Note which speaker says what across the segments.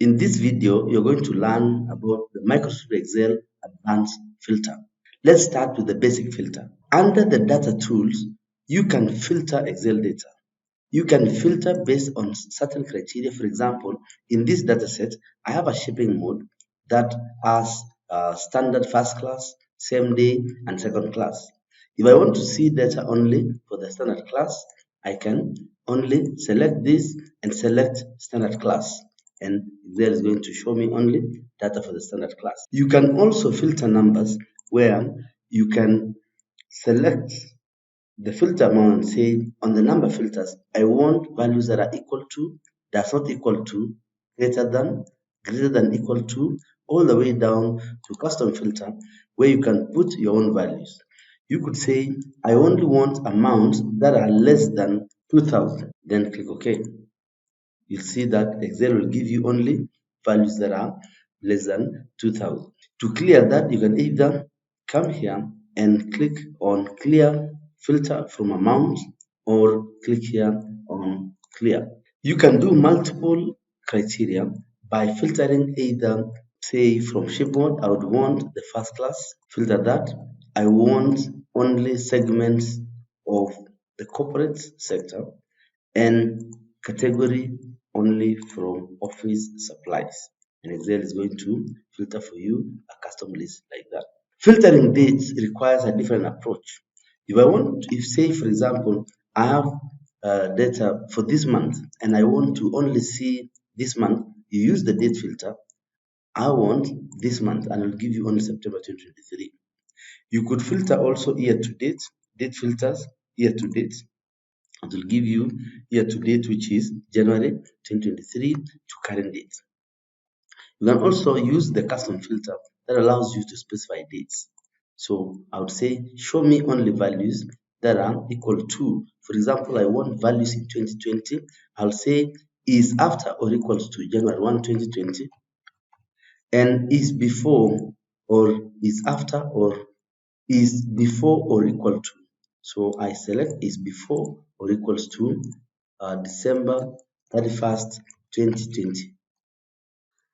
Speaker 1: In this video, you're going to learn about the Microsoft Excel Advanced Filter. Let's start with the basic filter. Under the data tools, you can filter Excel data. You can filter based on certain criteria. For example, in this dataset, I have a shipping mode that has standard first class, same day, and second class. If I want to see data only for the standard class, I can only select this and select standard class. And Excel is going to show me only data for the standard class. You can also filter numbers where you can select the filter amount and say on the number filters, I want values that are equal to, does not equal to, greater than equal to, all the way down to custom filter where you can put your own values. You could say, I only want amounts that are less than 2,000. Then click OK. You'll see that Excel will give you only values that are less than 2,000. To clear that, you can either come here and click on clear filter from amount or click here on clear. You can do multiple criteria by filtering either, say from ship mode, I would want the first class, filter that. I want only segments of the corporate sector and category only from office supplies. And Excel is going to filter for you a custom list like that. Filtering dates requires a different approach. If say for example, I have data for this month and I want to only see this month, you use the date filter. I want this month and I'll give you only September 2023. You could filter also year to date, date filters, year to date. It will give you year to date, which is January 2023 to current date. You can also use the custom filter that allows you to specify dates. So I would say, show me only values that are equal to, for example, I want values in 2020. I'll say is after or equals to January 1, 2020, and is before or is after or is before or equal to. So I select is before or equals to December 31st, 2020.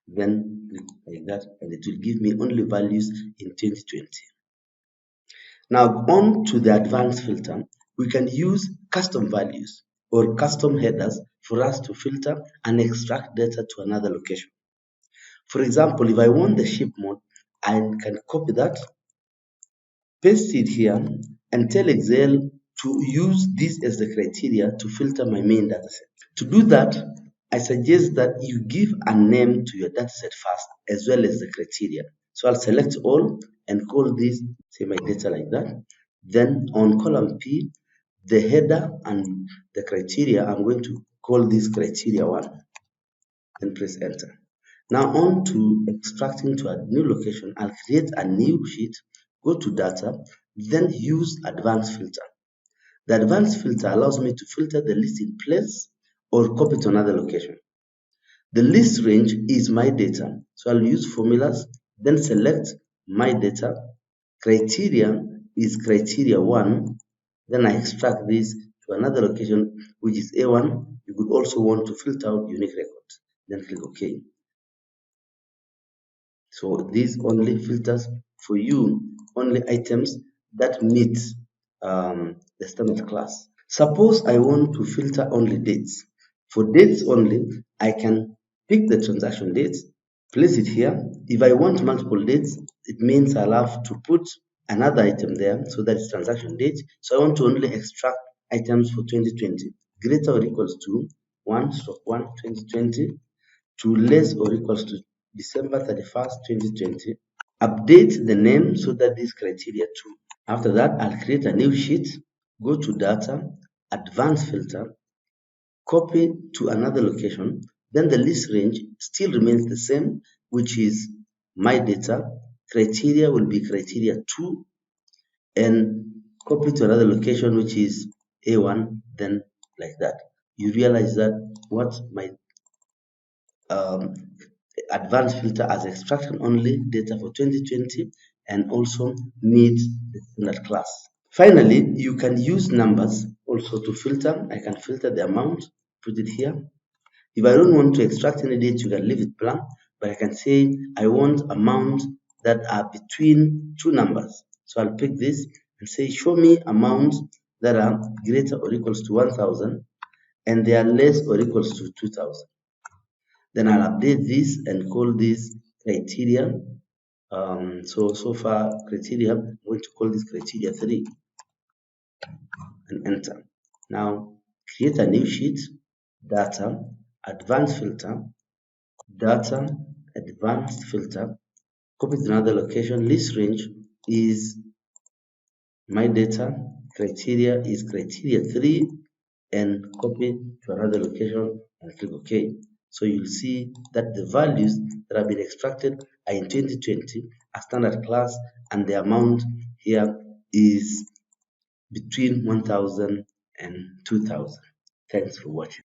Speaker 1: Then click like that and it will give me only values in 2020. Now on to the advanced filter, we can use custom values or custom headers for us to filter and extract data to another location. For example, if I want the ship mode, I can copy that, paste it here, and tell Excel to use this as the criteria to filter my main dataset. To do that, I suggest that you give a name to your dataset first as well as the criteria. So I'll select all and call this, say my data like that. Then on column P, the header and the criteria, I'm going to call this criteria 1 and press enter. Now on to extracting to a new location, I'll create a new sheet, go to data, then use advanced filter. The advanced filter allows me to filter the list in place or copy to another location. The list range is my data, so I'll use formulas, then select my data. Criteria is criteria 1, then I extract this to another location, which is A1. You could also want to filter out unique records, then click OK. So this only filters for you only items that meet the standard class. Suppose I want to filter only dates. For dates only, I can pick the transaction dates, place it here. If I want multiple dates, it means I'll have to put another item there, so that is transaction date. So I want to only extract items for 2020, greater or equals to 1/1/2020 to less or equals to December 31st, 2020. Update the name so that this criteria 2. After that, I'll create a new sheet, go to data, advanced filter, copy to another location, then the list range still remains the same, which is my data. Criteria will be criteria 2 and copy to another location, which is A1, then like that. You realize that what my advanced filter has extraction only data for 2020 and also meets the standard class. Finally, you can use numbers also to filter. I can filter the amount, put it here. If I don't want to extract any date, you can leave it blank, but I can say I want amounts that are between two numbers. So I'll pick this and say show me amounts that are greater or equals to 1000 and they are less or equals to 2000. Then I'll update this and call this criterion. So far criteria, I'm going to call this criteria 3 and enter. Now create a new sheet, data, advanced filter, data, advanced filter, copy to another location. List range is my data, criteria is criteria 3 and copy to another location and click OK. So you'll see that the values that have been extracted are in 2020 a standard class and the amount here is between 1000 and 2000. Thanks for watching.